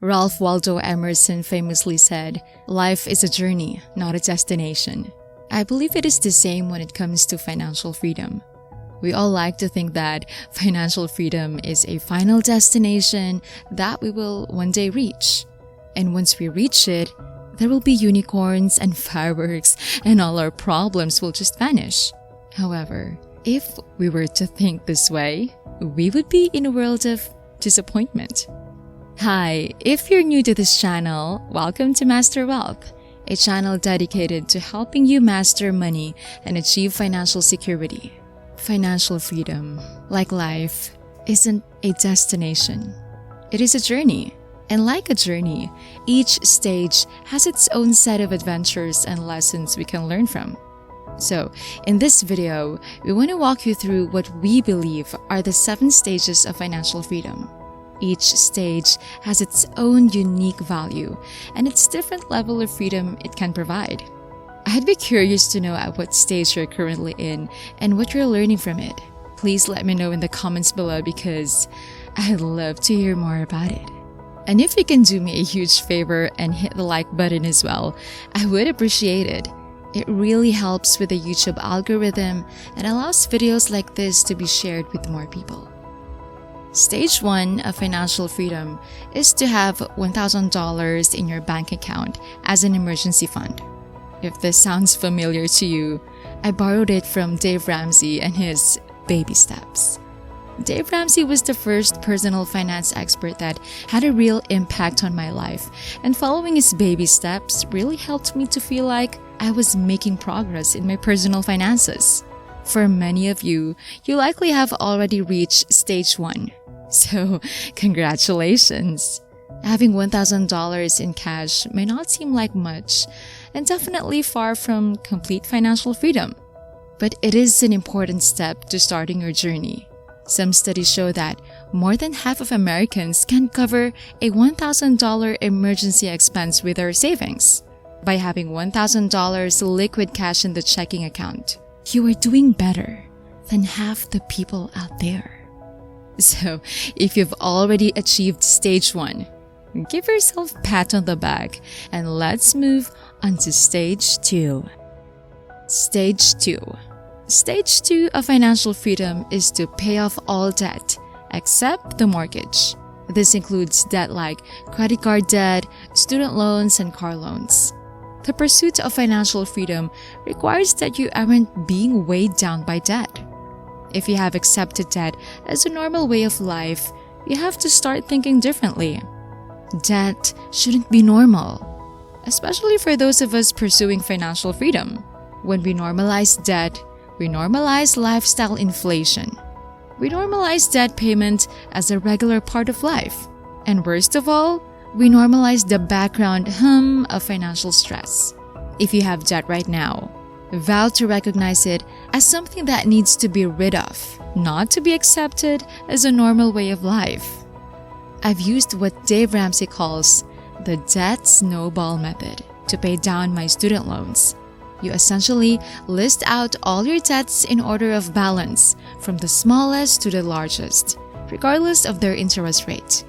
Ralph Waldo Emerson famously said, "Life is a journey, not a destination." I believe it is the same when it comes to financial freedom. We all like to think that financial freedom is a final destination that we will one day reach. And once we reach it, there will be unicorns and fireworks and all our problems will just vanish. However, if we were to think this way, we would be in a world of disappointment. Hi, if you're new to this channel, welcome to Master Wealth, a channel dedicated to helping you master money and achieve financial security. Financial freedom, like life, isn't a destination. It is a journey. And like a journey, each stage has its own set of adventures and lessons we can learn from. So, in this video, we want to walk you through what we believe are the 7 stages of financial freedom. Each stage has its own unique value and its different level of freedom it can provide. I'd be curious to know at what stage you're currently in and what you're learning from it. Please let me know in the comments below because I'd love to hear more about it. And if you can do me a huge favor and hit the like button as well, I would appreciate it. It really helps with the YouTube algorithm and allows videos like this to be shared with more people. Stage 1 of financial freedom is to have $1,000 in your bank account as an emergency fund. If this sounds familiar to you, I borrowed it from Dave Ramsey and his baby steps. Dave Ramsey was the first personal finance expert that had a real impact on my life, and following his baby steps really helped me to feel like I was making progress in my personal finances. For many of you, you likely have already reached stage 1. So, congratulations! Having $1,000 in cash may not seem like much, and definitely far from complete financial freedom. But it is an important step to starting your journey. Some studies show that more than half of Americans can cover a $1,000 emergency expense with their savings. By having $1,000 liquid cash in the checking account, you are doing better than half the people out there. So, if you've already achieved stage 1, give yourself a pat on the back and let's move on to stage 2. Stage 2. Stage 2 of financial freedom is to pay off all debt, except the mortgage. This includes debt like credit card debt, student loans, and car loans. The pursuit of financial freedom requires that you aren't being weighed down by debt. If you have accepted debt as a normal way of life, you have to start thinking differently. Debt shouldn't be normal, especially for those of us pursuing financial freedom. When we normalize debt, we normalize lifestyle inflation. We normalize debt payment as a regular part of life. And worst of all, we normalize the background hum of financial stress. If you have debt right now, vow to recognize it as something that needs to be rid of, not to be accepted as a normal way of life. I've used what Dave Ramsey calls the debt snowball method to pay down my student loans. You essentially list out all your debts in order of balance, from the smallest to the largest, regardless of their interest rate.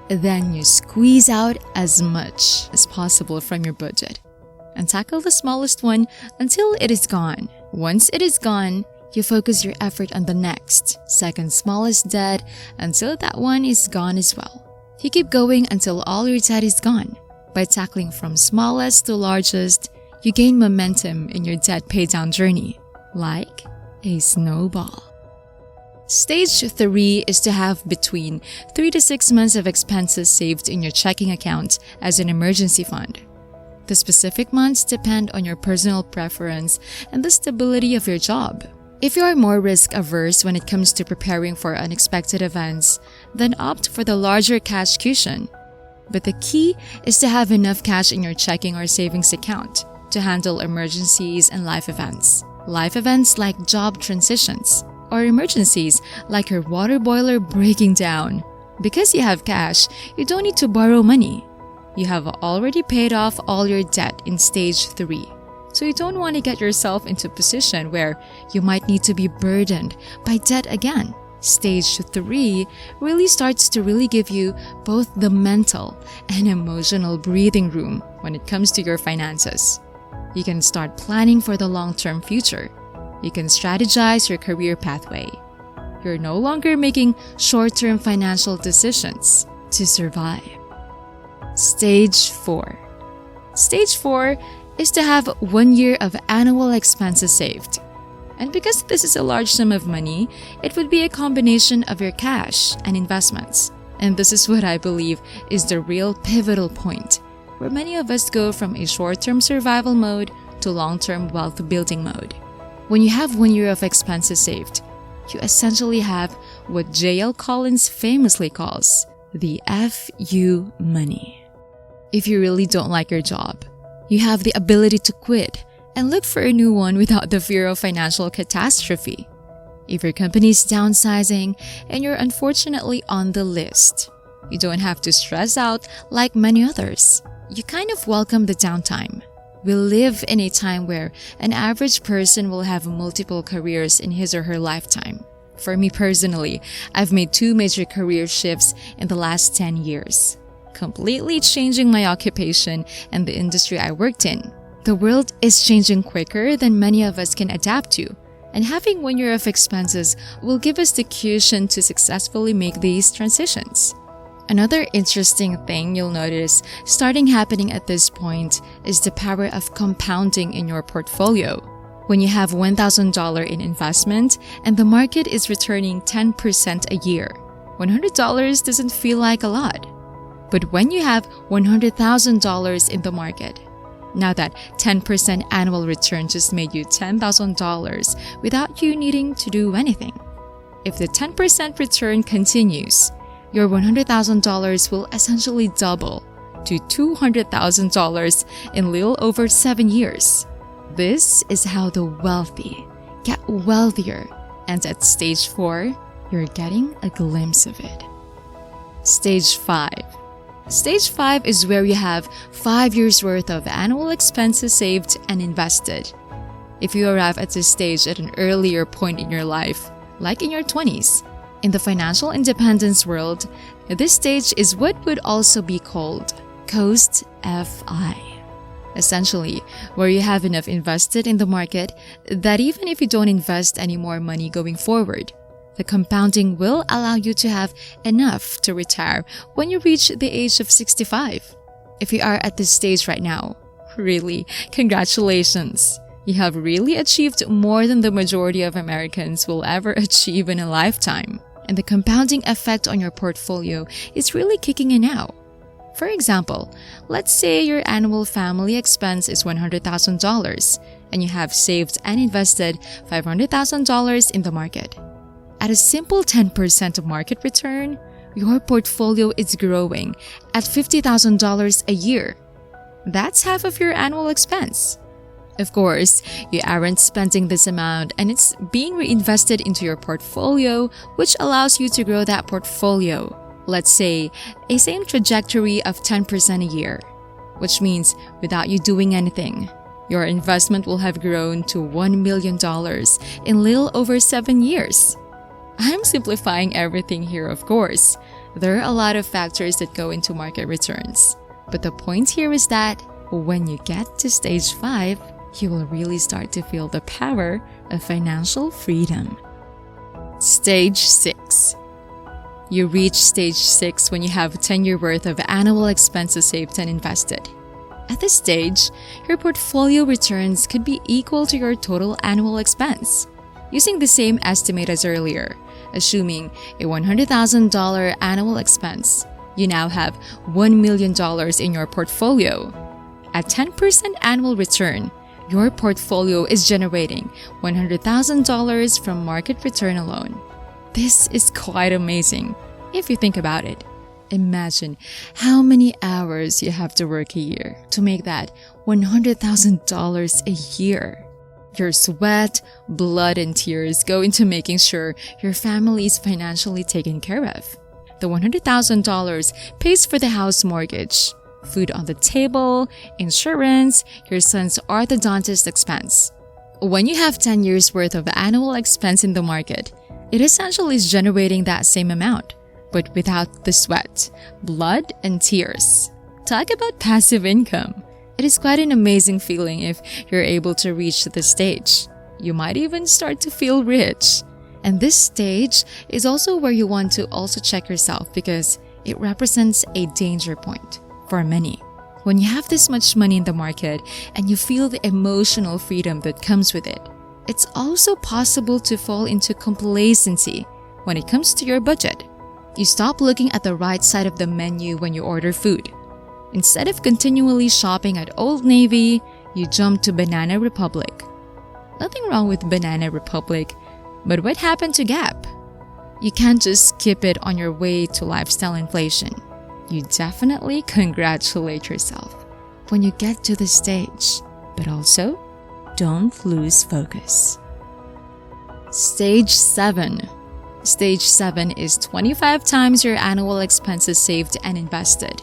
Then you squeeze out as much as possible from your budget and tackle the smallest one until it is gone. Once it is gone, you focus your effort on the next, second smallest debt until that one is gone as well. You keep going until all your debt is gone. By tackling from smallest to largest, you gain momentum in your debt paydown journey, like a snowball. Stage 3 is to have between 3 to 6 months of expenses saved in your checking account as an emergency fund. The specific months depend on your personal preference and the stability of your job. If you are more risk-averse when it comes to preparing for unexpected events, then opt for the larger cash cushion. But the key is to have enough cash in your checking or savings account to handle emergencies and life events. Life events like job transitions, or emergencies like your water boiler breaking down. Because you have cash, you don't need to borrow money. You have already paid off all your debt in stage 3. So you don't want to get yourself into a position where you might need to be burdened by debt again. Stage 3 really starts to really give you both the mental and emotional breathing room when it comes to your finances. You can start planning for the long-term future. You can strategize your career pathway. You're no longer making short-term financial decisions to survive. Stage 4. Stage 4 is to have 1 year of annual expenses saved. And because this is a large sum of money, it would be a combination of your cash and investments. And this is what I believe is the real pivotal point, where many of us go from a short-term survival mode to long-term wealth building mode. When you have 1 year of expenses saved, you essentially have what J.L. Collins famously calls the FU money. If you really don't like your job, you have the ability to quit and look for a new one without the fear of financial catastrophe. If your company is downsizing and you're unfortunately on the list, you don't have to stress out like many others. You kind of welcome the downtime. We live in a time where an average person will have multiple careers in his or her lifetime. For me personally, I've made 2 major career shifts in the last 10 years, completely changing my occupation and the industry I worked in. The world is changing quicker than many of us can adapt to, and having 1 year of expenses will give us the cushion to successfully make these transitions. Another interesting thing you'll notice starting happening at this point is the power of compounding in your portfolio. When you have $1,000 in investment and the market is returning 10% a year, $100 doesn't feel like a lot. But when you have $100,000 in the market, now that 10% annual return just made you $10,000 without you needing to do anything. If the 10% return continues, your $100,000 will essentially double to $200,000 in little over 7 years. This is how the wealthy get wealthier, and at stage 4, you're getting a glimpse of it. Stage 5. Stage 5 is where you have 5 years worth of annual expenses saved and invested. If you arrive at this stage at an earlier point in your life, like in your 20s, in the financial independence world, this stage is what would also be called post-FI. Essentially, where you have enough invested in the market that even if you don't invest any more money going forward, the compounding will allow you to have enough to retire when you reach the age of 65. If you are at this stage right now, really, congratulations! You have really achieved more than the majority of Americans will ever achieve in a lifetime. And the compounding effect on your portfolio is really kicking in now. For example, let's say your annual family expense is $100,000 and you have saved and invested $500,000 in the market. At a simple 10% of market return, your portfolio is growing at $50,000 a year. That's half of your annual expense. Of course, you aren't spending this amount and it's being reinvested into your portfolio, which allows you to grow that portfolio. Let's say a same trajectory of 10% a year, which means without you doing anything, your investment will have grown to $1 million in little over 7 years. I'm simplifying everything here, of course. There are a lot of factors that go into market returns. But the point here is that when you get to stage 5, you will really start to feel the power of financial freedom. Stage 6. You reach stage 6 when you have 10 years worth of annual expenses saved and invested. At this stage, your portfolio returns could be equal to your total annual expense. Using the same estimate as earlier, assuming a $100,000 annual expense, you now have $1 million in your portfolio. At 10% annual return, your portfolio is generating $100,000 from market return alone. This is quite amazing if you think about it. Imagine how many hours you have to work a year to make that $100,000 a year. Your sweat, blood, and tears go into making sure your family is financially taken care of. The $100,000 pays for the house mortgage, food on the table, insurance, your son's orthodontist expense. When you have 10 years worth of annual expense in the market, It essentially is generating that same amount, but without the sweat, blood, and tears. Talk about passive income. It is quite an amazing feeling if you're able to reach this stage. You might even start to feel rich. And this stage is also where you want to also check yourself because it represents a danger point for many. When you have this much money in the market and you feel the emotional freedom that comes with it, it's also possible to fall into complacency when it comes to your budget. You stop looking at the right side of the menu when you order food. Instead of continually shopping at Old Navy, you jump to Banana Republic. Nothing wrong with Banana Republic, but what happened to Gap? You can't just skip it on your way to lifestyle inflation. You definitely congratulate yourself when you get to the stage, but also don't lose focus. Stage 7. Stage 7 is 25 times your annual expenses saved and invested.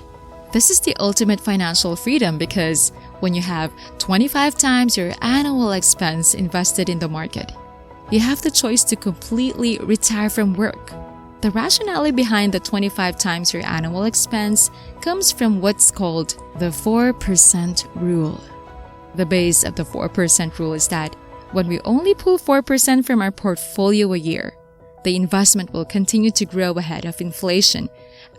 This is the ultimate financial freedom because when you have 25 times your annual expense invested in the market, you have the choice to completely retire from work. The rationale behind the 25 times your annual expense comes from what's called the 4% rule. The base of the 4% rule is that when we only pull 4% from our portfolio a year, the investment will continue to grow ahead of inflation,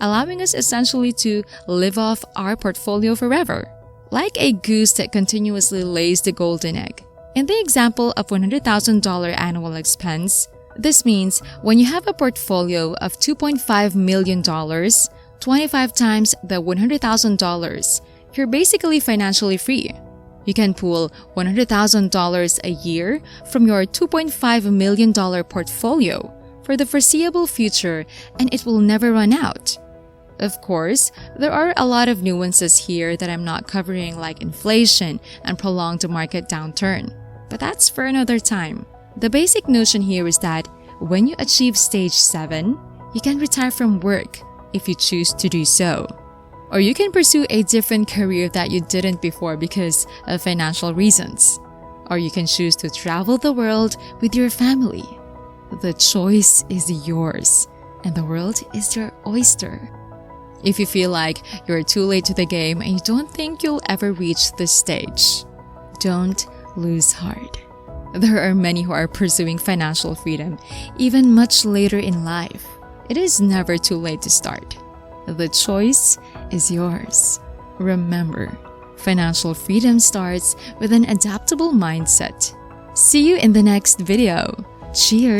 allowing us essentially to live off our portfolio forever, like a goose that continuously lays the golden egg. In the example of $100,000 annual expense, this means when you have a portfolio of $2.5 million, 25 times the $100,000, you're basically financially free. You can pull $100,000 a year from your $2.5 million portfolio for the foreseeable future, and it will never run out. Of course, there are a lot of nuances here that I'm not covering, like inflation and prolonged market downturn, but that's for another time. The basic notion here is that when you achieve stage 7, you can retire from work if you choose to do so. Or you can pursue a different career that you didn't before because of financial reasons. Or you can choose to travel the world with your family. The choice is yours, and the world is your oyster. If you feel like you're too late to the game and you don't think you'll ever reach this stage, don't lose heart. There are many who are pursuing financial freedom even much later in life. It is never too late to start. The choice is yours. Remember, financial freedom starts with an adaptable mindset. See you in the next video. Cheers!